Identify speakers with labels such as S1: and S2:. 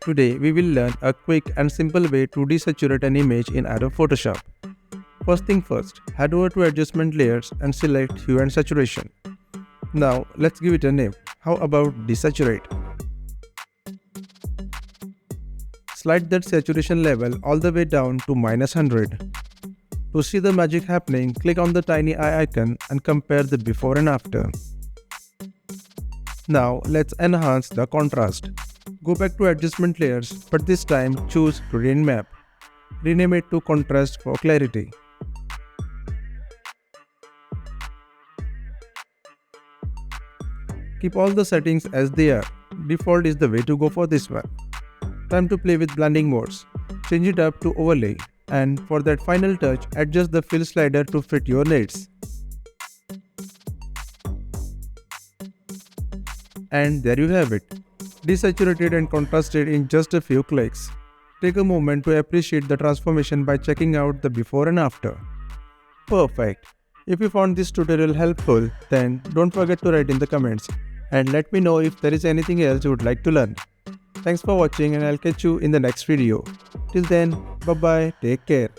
S1: Today we will learn a quick and simple way to desaturate an image in Adobe Photoshop. First thing first, head over to adjustment layers and select hue and saturation. Now let's give it a name. How about Desaturate? Slide that saturation level all the way down to -100. To see the magic happening, click on the tiny eye icon and compare the before and after. Now let's enhance the contrast. Go back to adjustment layers, but this time choose Gradient Map. Rename it to Contrast for clarity. Keep all the settings as they are. Default is the way to go for this one. Time to play with blending modes. Change it up to overlay, and for that final touch, adjust the fill slider to fit your needs. And there you have it. Desaturated and contrasted in just a few clicks. Take a moment to appreciate the transformation by checking out the before and after. Perfect. If you found this tutorial helpful, then don't forget to write in the comments and let me know if there is anything else you would like to learn. Thanks for watching and I'll catch you in the next video. Till then, bye bye, take care.